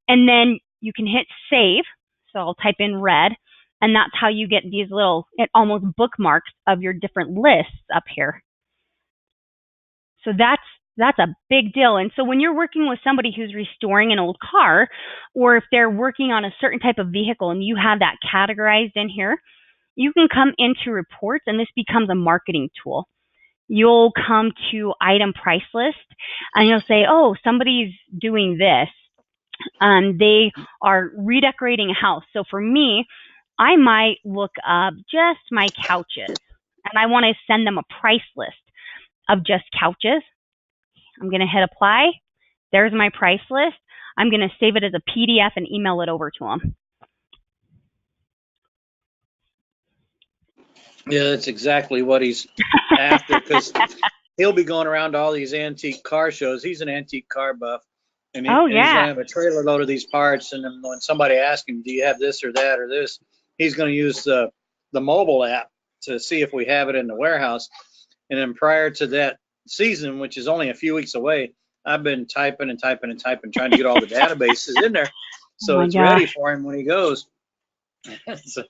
And then you can hit save. So I'll type in red, and that's how you get these little, almost bookmarks of your different lists up here. So that's a big deal. And so when you're working with somebody who's restoring an old car, or if they're working on a certain type of vehicle and you have that categorized in here, you can come into reports, and this becomes a marketing tool. You'll come to item price list, and you'll say, oh, somebody's doing this. They are redecorating a house. So for me, I might look up just my couches, and I want to send them a price list of just couches. I'm going to hit apply. There's my price list. I'm going to save it as a PDF and email it over to them. Yeah, that's exactly what he's after, because he'll be going around to all these antique car shows. He's an antique car buff. And, Oh, and he's going yeah. to have a trailer load of these parts. And then when somebody asks him, do you have this or that or this, he's going to use the mobile app to see if we have it in the warehouse. And then prior to that season, which is only a few weeks away, I've been typing and typing and typing, trying to get all the databases in there so it's ready for him when he goes. So,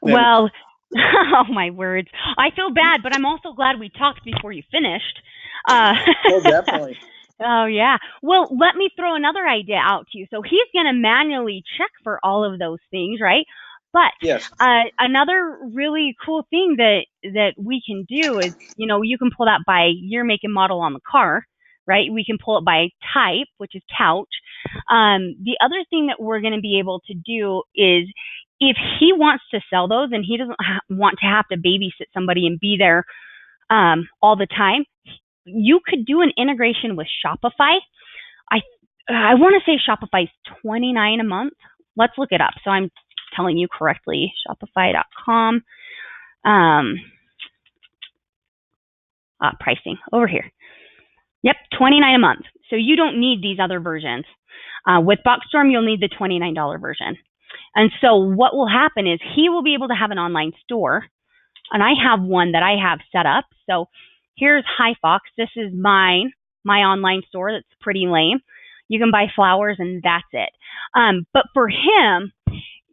well, oh my words. I feel bad, but I'm also glad we talked before you finished. Oh, definitely. Oh, yeah. Well, let me throw another idea out to you. So he's going to manually check for all of those things, right? But yes. Another really cool thing that we can do is, you can pull that by year, make, and model on the car, right? We can pull it by type, which is couch. The other thing that we're going to be able to do is, if he wants to sell those and he doesn't want to have to babysit somebody and be there all the time, you could do an integration with Shopify. I want to say Shopify's $29 a month. Let's look it up so I'm telling you correctly. Shopify.com. Pricing over here. Yep, $29 a month. So you don't need these other versions. With Boxstorm, you'll need the $29 version. And so what will happen is he will be able to have an online store. And I have one that I have set up. So here's Hi Fox. This is my online store that's pretty lame. You can buy flowers and that's it. But for him,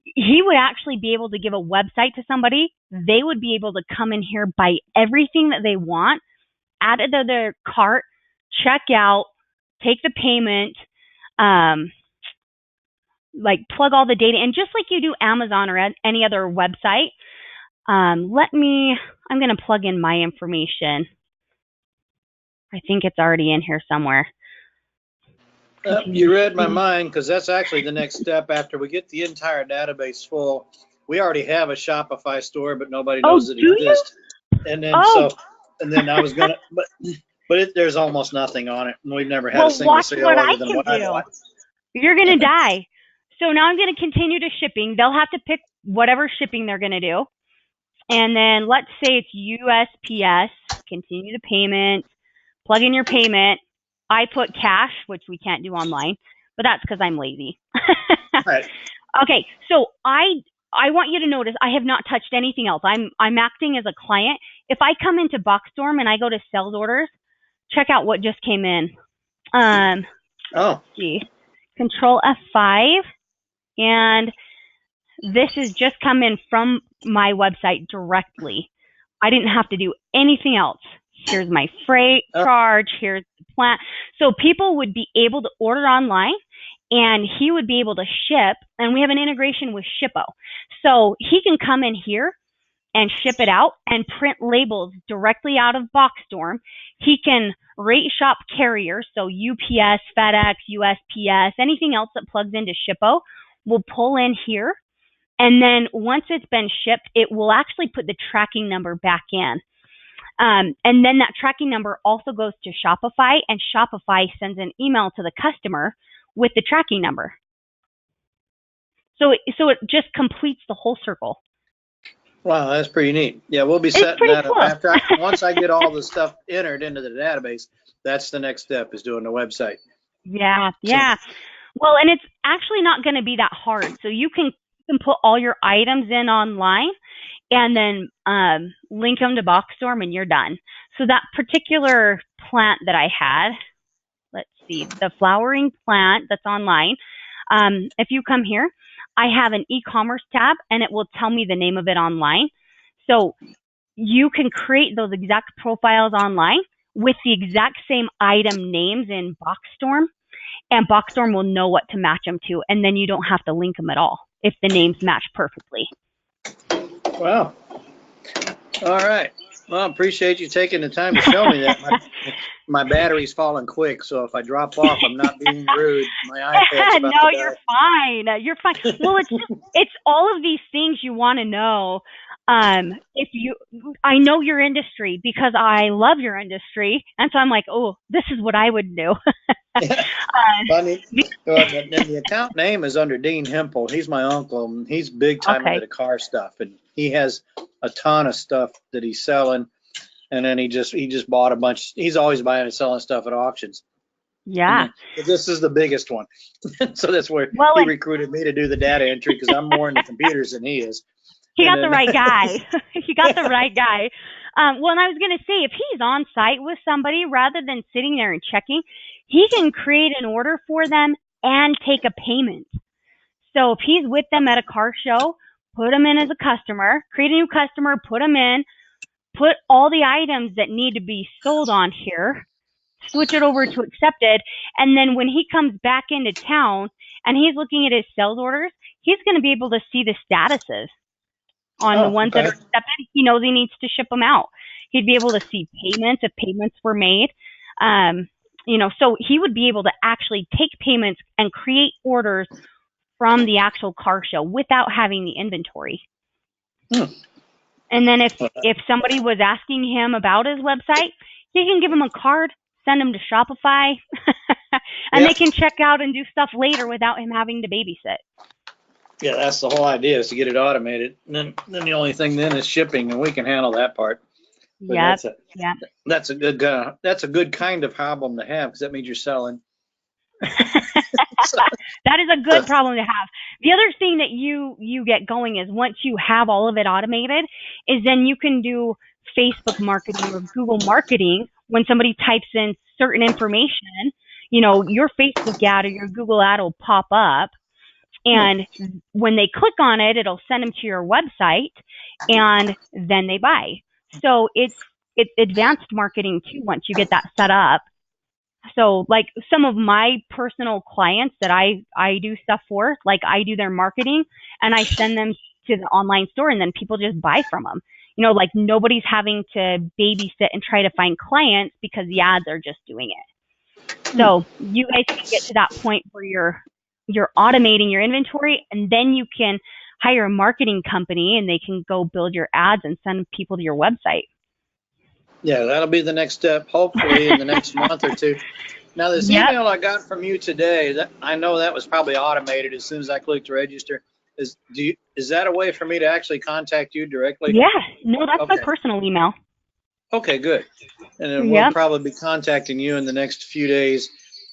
he would actually be able to give a website to somebody. They would be able to come in here, buy everything that they want, add it to their cart, check out, take the payment, like plug all the data in, just like you do Amazon or any other website. I'm going to plug in my information. I think it's already in here somewhere. You read my mind, because that's actually the next step after we get the entire database full. We already have a Shopify store, but nobody knows it exists. And then and then I was gonna, but there's almost nothing on it, and we've never had a single sale other than what I bought. You're gonna die. So now I'm gonna continue to shipping. They'll have to pick whatever shipping they're gonna do, and then let's say it's USPS. Continue to payment. Plug in your payment. I put cash, which we can't do online, but that's because I'm lazy. Right. Okay, so I want you to notice I have not touched anything else. I'm acting as a client. If I come into Boxstorm and I go to sales orders, check out what just came in. Let's see. Control F5, and this has just come in from my website directly. I didn't have to do anything else. Here's my freight charge. Here's the plant. So people would be able to order online, and he would be able to ship. And we have an integration with Shippo. So he can come in here and ship it out and print labels directly out of Boxstorm. He can rate shop carriers. So UPS, FedEx, USPS, anything else that plugs into Shippo will pull in here. And then once it's been shipped, it will actually put the tracking number back in. And then that tracking number also goes to Shopify, and Shopify sends an email to the customer with the tracking number. So it just completes the whole circle. Wow, that's pretty neat. Yeah, we'll be setting that up after once I get all the stuff entered into the database. That's the next step, is doing the website. Yeah. Well, and it's actually not going to be that hard. So you can put all your items in online, and then link them to Boxstorm, and you're done. So that particular plant that I had, let's see, the flowering plant that's online, if you come here, I have an e-commerce tab, and it will tell me the name of it online. So you can create those exact profiles online with the exact same item names in Boxstorm, and Boxstorm will know what to match them to, and then you don't have to link them at all if the names match perfectly. Wow. All right. Well, I appreciate you taking the time to show me that. My battery's falling quick, so if I drop off, I'm not being rude. My iPad's about No, to you're die. fine. You're fine. Well, it's all of these things you want to know. I know your industry because I love your industry, and so I'm like, oh, this is what I would do. Funny. Be- And the account name is under Dean Hempel. He's my uncle, and he's big time into okay. the car stuff, and he has a ton of stuff that he's selling. And then he just bought a bunch. He's always buying and selling stuff at auctions. And Yeah. then, this is the biggest one. So that's where Well, he recruited me to do the data entry because I'm more into computers than he is. he And got the then, right guy. He got the right guy. Well, and I was going to say, if he's on site with somebody, rather than sitting there and checking, he can create an order for them and take a payment. So if he's with them at a car show, put them in as a customer, create a new customer, put them in, put all the items that need to be sold on here, switch it over to accepted, and then when he comes back into town and he's looking at his sales orders, he's going to be able to see the statuses on the oh, ones that okay. are accepted. He knows he needs to ship them out. He'd be able to see payments if payments were made. So he would be able to actually take payments and create orders from the actual car show without having the inventory. And then if somebody was asking him about his website, he can give them a card, send them to Shopify, and Yeah. they can check out and do stuff later without him having to babysit. Yeah, that's the whole idea, is to get it automated. And then the only thing then is shipping, and we can handle that part. But Yep. that's a good kind of problem to have, because that means you're selling. That is a good problem to have. The other thing that you get going is once you have all of it automated, is then you can do Facebook marketing or Google marketing. When somebody types in certain information, your Facebook ad or your Google ad will pop up. And when they click on it, it'll send them to your website, and then they buy. So it's advanced marketing too once you get that set up. So like some of my personal clients that I do stuff for, like I do their marketing and I send them to the online store, and then people just buy from them. Like nobody's having to babysit and try to find clients because the ads are just doing it. So you guys can get to that point where you're automating your inventory, and then you can hire a marketing company and they can go build your ads and send people to your website. Yeah, that'll be the next step, hopefully in the next month or two. Now, this email I got from you today, I know that was probably automated as soon as I clicked register. Is that a way for me to actually contact you directly? Yeah, no, that's my personal email. Okay, good. And then we'll probably be contacting you in the next few days.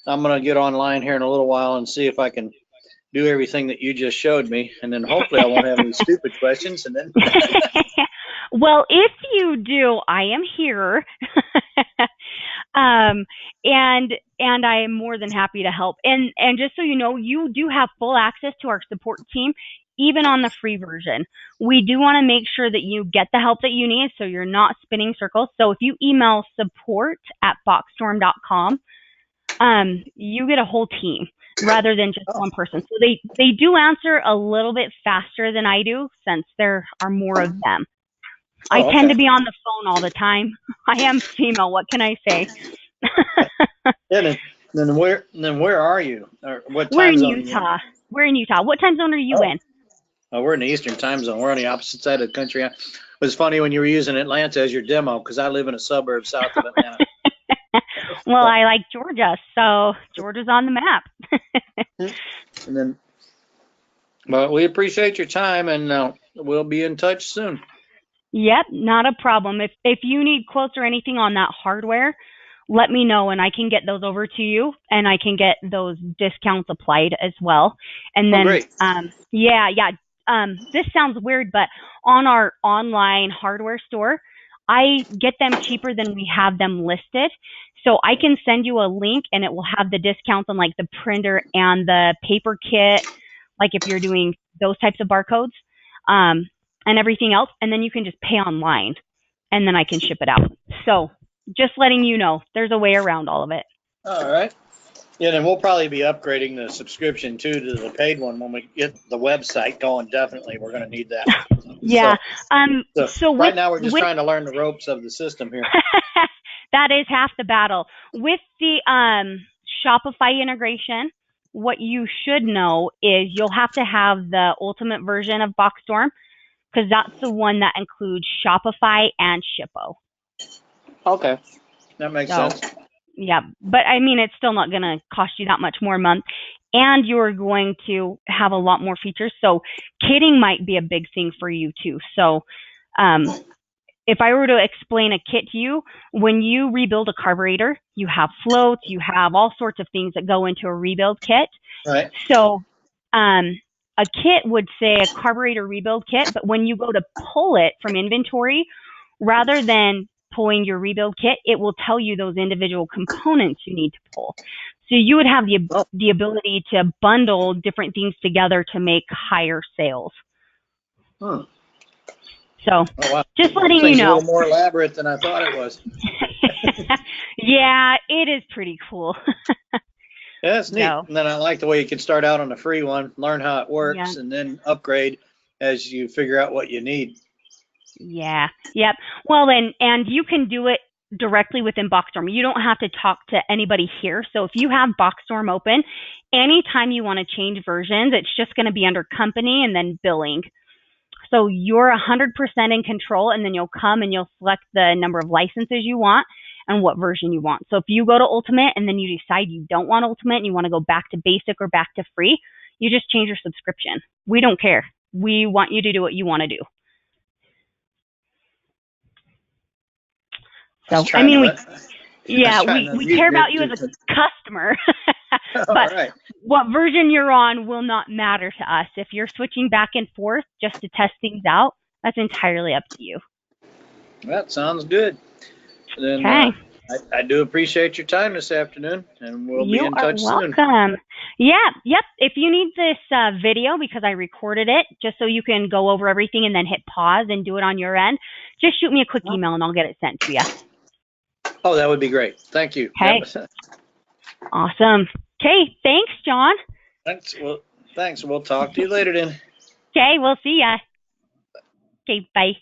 I'm going to get online here in a little while and see if I can do everything that you just showed me. And then hopefully I won't have any stupid questions. And then. Well, if you do, I am here. And I am more than happy to help. And just so you know, you do have full access to our support team, even on the free version. We do want to make sure that you get the help that you need so you're not spinning circles. So if you email support@boxstorm.com, you get a whole team rather than just one person. So they do answer a little bit faster than I do since there are more of them. I tend to be on the phone all the time. I am female. What can I say? Then where are you? Or what time We're in zone Utah. We're in Utah. What time zone are you in? Oh, we're in the Eastern time zone. We're on the opposite side of the country. It was funny when you were using Atlanta as your demo because I live in a suburb south of Atlanta. Well, I like Georgia, so Georgia's on the map. And then, well, we appreciate your time, and we'll be in touch soon. Yep, not a problem. If you need quotes or anything on that hardware, let me know and I can get those over to you, and I can get those discounts applied as well. And then, great. This sounds weird, but on our online hardware store, I get them cheaper than we have them listed. So I can send you a link and it will have the discounts on like the printer and the paper kit, like if you're doing those types of barcodes, and everything else. And then you can just pay online and then I can ship it out. So just letting you know, there's a way around all of it. All right. Yeah, and we'll probably be upgrading the subscription too to the paid one when we get the website going. Definitely, we're going to need that. Yeah. So right now we're just trying to learn the ropes of the system here. That is half the battle. With the Shopify integration, what you should know is you'll have to have the ultimate version of Boxstorm, because that's the one that includes Shopify and Shippo. Okay, that makes sense. Yeah, but I mean, it's still not going to cost you that much more a month, and you're going to have a lot more features. So kitting might be a big thing for you too. So if I were to explain a kit to you, when you rebuild a carburetor, you have floats, you have all sorts of things that go into a rebuild kit. Right. So a kit would say a carburetor rebuild kit, but when you go to pull it from inventory, rather than pulling your rebuild kit, it will tell you those individual components you need to pull. So you would have the ability to bundle different things together to make higher sales. Hmm. So just letting you know. A little more elaborate than I thought it was. Yeah, it is pretty cool. Yeah, it's neat. And then I like the way you can start out on a free one, learn how it works, and then upgrade as you figure out what you need. Yeah. Yep. Well, and you can do it directly within Boxstorm. You don't have to talk to anybody here. So if you have Boxstorm open, anytime you want to change versions, it's just going to be under company and then billing. So you're 100% in control, and then you'll come and you'll select the number of licenses you want and what version you want. So if you go to Ultimate and then you decide you don't want Ultimate and you want to go back to Basic or back to Free, you just change your subscription. We don't care. We want you to do what you want to do. So, I mean, we care about you as a customer, but what version you're on will not matter to us. If you're switching back and forth just to test things out, that's entirely up to you. That sounds good. Then I do appreciate your time this afternoon, and we'll be in touch soon. You're welcome. Yeah, yep. If you need this video, because I recorded it, just so you can go over everything and then hit pause and do it on your end, just shoot me a quick email and I'll get it sent to you. Oh, that would be great. Thank you. Okay. Awesome. Okay, thanks, John. Thanks. Well, thanks. We'll talk to you later then. Okay, we'll see ya. Okay, bye.